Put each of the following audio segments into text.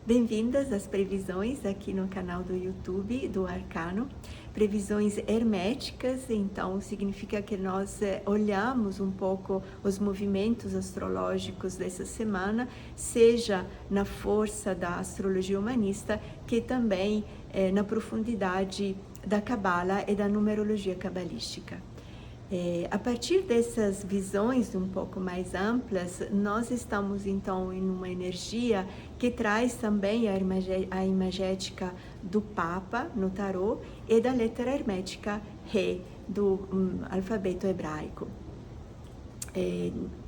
Bem-vindas às previsões aqui no canal do YouTube do Arcano. Previsões herméticas, então significa que nós olhamos um pouco os movimentos astrológicos dessa semana, seja na força da astrologia humanista, que também na profundidade da Cabala e da numerologia cabalística. A partir dessas visões um pouco mais amplas, nós estamos então em uma energia que traz também a imagética do Papa no tarô e da letra hermética Ré do alfabeto hebraico.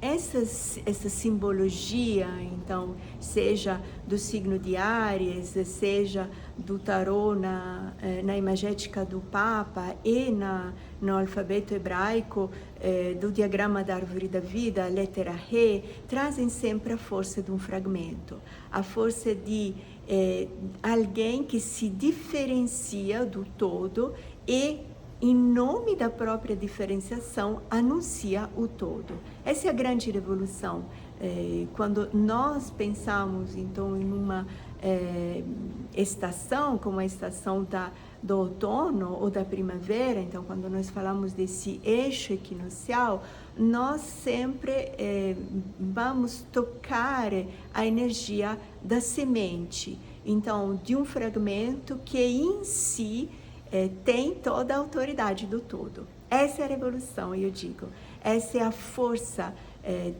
Essa simbologia, então, seja do signo de Áries, seja do tarô na imagética do Papa e no alfabeto hebraico, do diagrama da árvore da vida, a letra Ré, trazem sempre a força de um fragmento, a força de alguém que se diferencia do todo e em nome da própria diferenciação, anuncia o todo. Essa é a grande revolução. Quando nós pensamos, então, em uma estação, como a estação do outono ou da primavera, então, quando nós falamos desse eixo equinocial, nós sempre vamos tocar a energia da semente, então, de um fragmento que em si tem toda a autoridade do todo. Essa é a revolução, eu digo. Essa é a força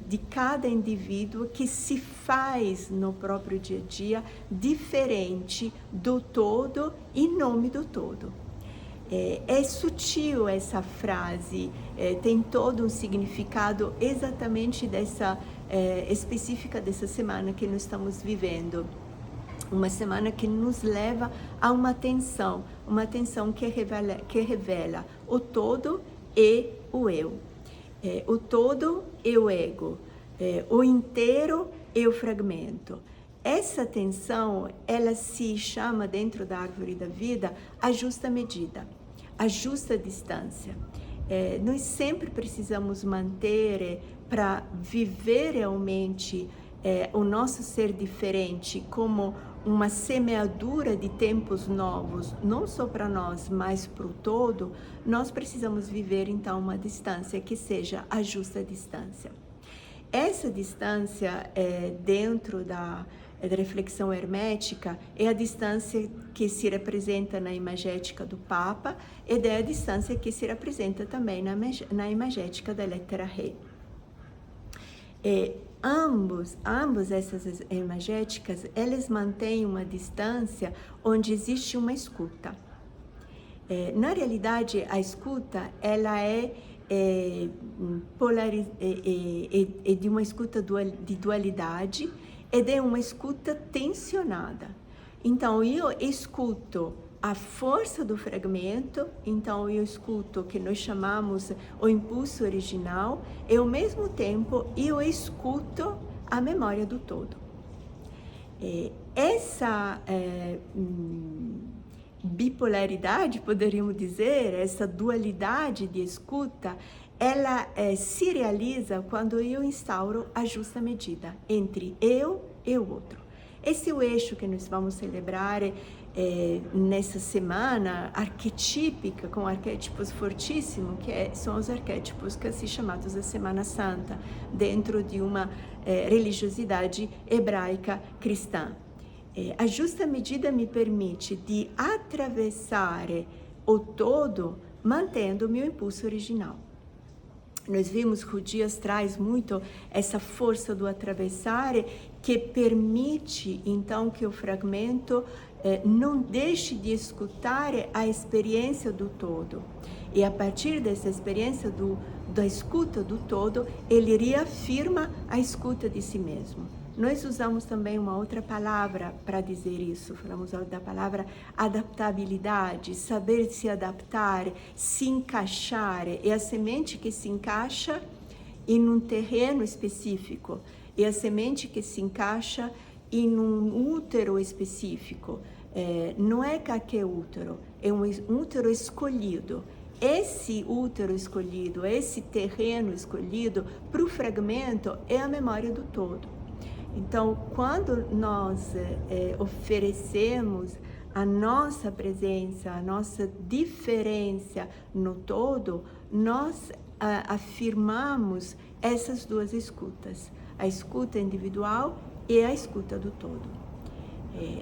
de cada indivíduo que se faz no próprio dia a dia diferente do todo em nome do todo. É sutil essa frase, tem todo um significado exatamente específica dessa semana que nós estamos vivendo. Uma semana que nos leva a uma tensão que revela o todo e o eu, o todo e o ego, o inteiro e o fragmento. Essa tensão, ela se chama dentro da árvore da vida a justa medida, a justa distância. Nós sempre precisamos manter para viver realmente o nosso ser diferente como uma semeadura de tempos novos, não só para nós, mas para o todo, nós precisamos viver então uma distância que seja a justa distância. Essa distância dentro da reflexão hermética é a distância que se representa na imagética do Papa e é a distância que se representa também na imagética da letra Ré. Ambos essas imagéticas, eles mantêm uma distância onde existe uma escuta. Na realidade, a escuta, ela é de uma escuta de dualidade e de uma escuta tensionada. Então, eu escuto a força do fragmento, então eu escuto o que nós chamamos o impulso original e ao mesmo tempo eu escuto a memória do todo. Essa bipolaridade, poderíamos dizer, essa dualidade de escuta, ela se realiza quando eu instauro a justa medida entre eu e o outro. Esse é o eixo que nós vamos celebrar nessa semana arquetípica, com arquétipos fortíssimos, são os arquétipos que são chamados da Semana Santa, dentro de uma religiosidade hebraica cristã. A justa medida me permite de atravessar o todo, mantendo o meu impulso original. Nós vimos que o Dias traz muito essa força do atravessar, que permite então que o fragmento não deixe de escutar a experiência do todo. E a partir dessa experiência da escuta do todo, ele reafirma a escuta de si mesmo. Nós usamos também uma outra palavra para dizer isso, falamos da palavra adaptabilidade, saber se adaptar, se encaixar. É a semente que se encaixa em um terreno específico, é a semente que se encaixa em um útero específico. Não é qualquer útero, é um útero escolhido. Esse útero escolhido, esse terreno escolhido para o fragmento é a memória do todo. Então, quando nós oferecemos a nossa presença, a nossa diferença no todo, nós afirmamos essas duas escutas, a escuta individual e a escuta do todo.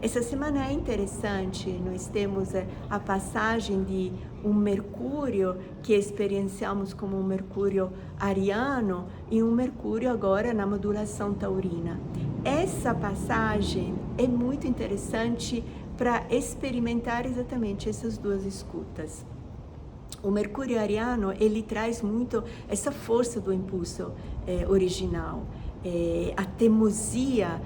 Essa semana é interessante, nós temos a passagem de um Mercúrio que experienciamos como um Mercúrio ariano e um Mercúrio agora na modulação taurina. Essa passagem é muito interessante para experimentar exatamente essas duas escutas. O Mercúrio ariano, ele traz muito essa força do impulso original, a teimosia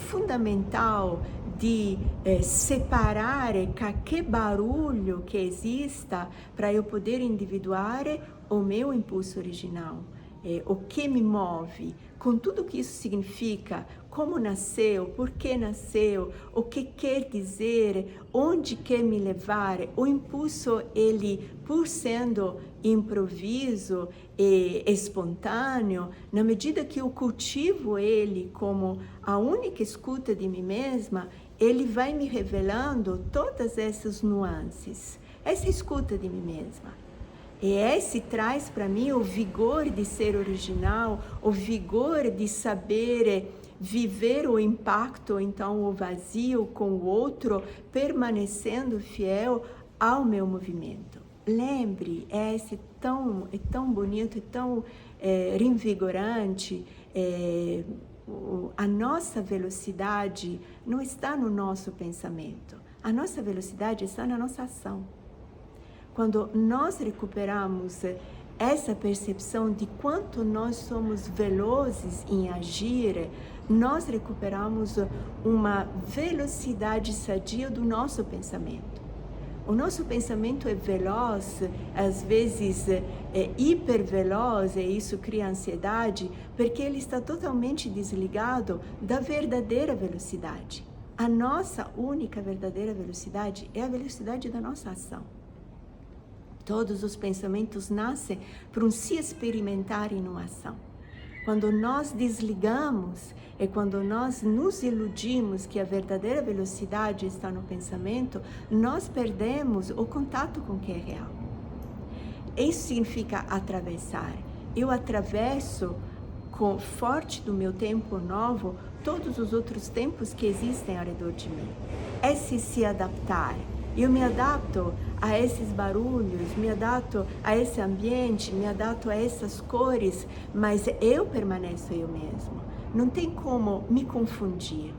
fundamental de separar qualquer barulho que exista para eu poder individuar o meu impulso original, o que me move, com tudo que isso significa, como nasceu, por que nasceu, o que quer dizer, onde quer me levar. O impulso, ele, por sendo improviso e espontâneo, na medida que eu cultivo ele como a única escuta de mim mesma, ele vai me revelando todas essas nuances, essa escuta de mim mesma. E esse traz para mim o vigor de ser original, o vigor de saber viver o impacto, então o vazio com o outro, permanecendo fiel ao meu movimento. Lembre, é tão bonito, é tão reinvigorante. A nossa velocidade não está no nosso pensamento, a nossa velocidade está na nossa ação. Quando nós recuperamos essa percepção de quanto nós somos velozes em agir, nós recuperamos uma velocidade sadia do nosso pensamento. O nosso pensamento é veloz, às vezes hiperveloz, e isso cria ansiedade, porque ele está totalmente desligado da verdadeira velocidade. A nossa única verdadeira velocidade é a velocidade da nossa ação. Todos os pensamentos nascem para se experimentar em uma ação. Quando nós desligamos e quando nós nos iludimos que a verdadeira velocidade está no pensamento, nós perdemos o contato com o que é real. Isso significa atravessar. Eu atravesso com forte do meu tempo novo todos os outros tempos que existem ao redor de mim. É se adaptar. Eu me adapto a esses barulhos, me adapto a esse ambiente, me adapto a essas cores, mas eu permaneço eu mesmo. Não tem como me confundir.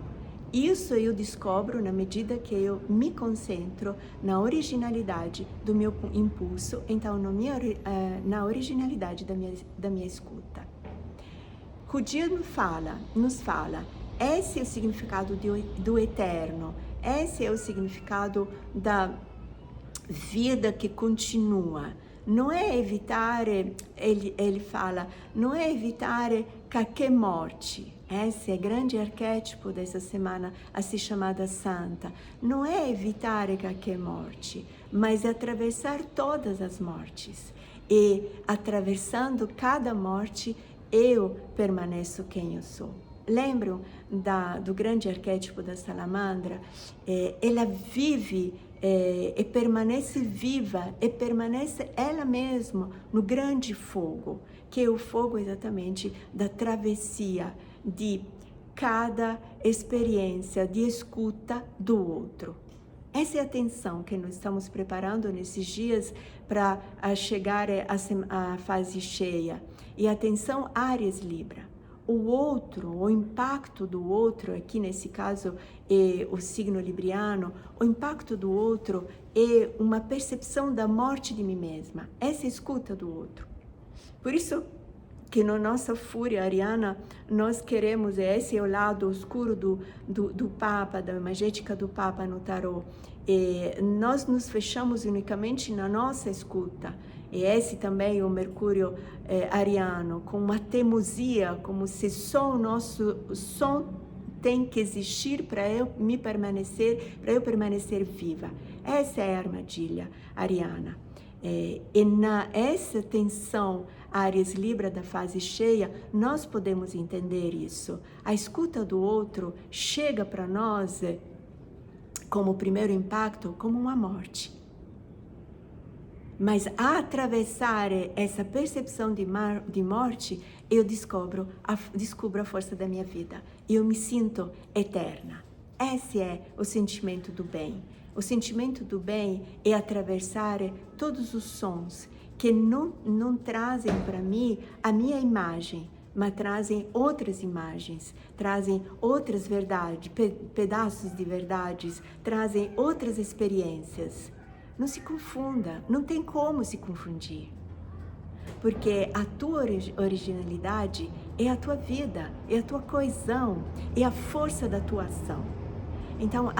Isso eu descubro na medida que eu me concentro na originalidade do meu impulso, então na originalidade da minha escuta. Kudia nos fala, esse é o significado do eterno, esse é o significado da vida que continua. Não é evitar, ele fala, não é evitar qualquer morte. Esse é o grande arquétipo dessa semana, assim chamada santa. Não é evitar qualquer morte, mas atravessar todas as mortes. E atravessando cada morte, eu permaneço quem eu sou. Lembram do grande arquétipo da salamandra? Ela vive e permanece viva, e permanece ela mesma no grande fogo, que é o fogo exatamente da travessia de cada experiência de escuta do outro. Essa é a atenção que nós estamos preparando nesses dias para chegar à fase cheia. E atenção, Áries Libra. O outro, o impacto do outro, aqui nesse caso é o signo libriano, o impacto do outro é uma percepção da morte de mim mesma, essa escuta do outro. Por isso que na nossa fúria ariana, nós queremos, esse é o lado escuro do Papa, da imagética do Papa no tarô, nós nos fechamos unicamente na nossa escuta. E esse também é o Mercúrio ariano, com uma teimosia, como se só o nosso som tem que existir para eu permanecer viva. Essa é a armadilha ariana. E essa tensão Áries Libra da fase cheia, nós podemos entender isso. A escuta do outro chega para nós como primeiro impacto, como uma morte. Mas a atravessar essa percepção de morte, eu descubro a força da minha vida. Eu me sinto eterna. Esse é o sentimento do bem. O sentimento do bem é atravessar todos os sons que não trazem para mim a minha imagem, mas trazem outras imagens, trazem outras verdades, pedaços de verdades, trazem outras experiências. Não se confunda, não tem como se confundir. Porque a tua originalidade é a tua vida, é a tua coesão, é a força da tua ação. Então,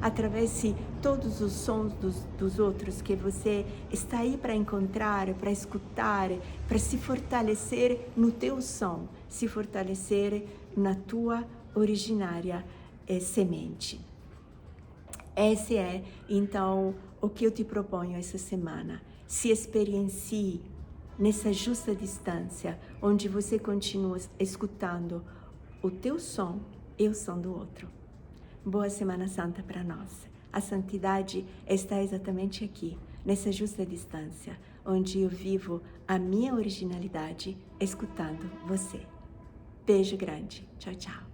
atravesse todos os sons dos outros que você está aí para encontrar, para escutar, para se fortalecer no teu som, se fortalecer na tua originária semente. Esse é, então, o que eu te proponho essa semana. Se experiencie nessa justa distância, onde você continua escutando o teu som e o som do outro. Boa Semana Santa para nós. A santidade está exatamente aqui, nessa justa distância, onde eu vivo a minha originalidade escutando você. Beijo grande. Tchau, tchau.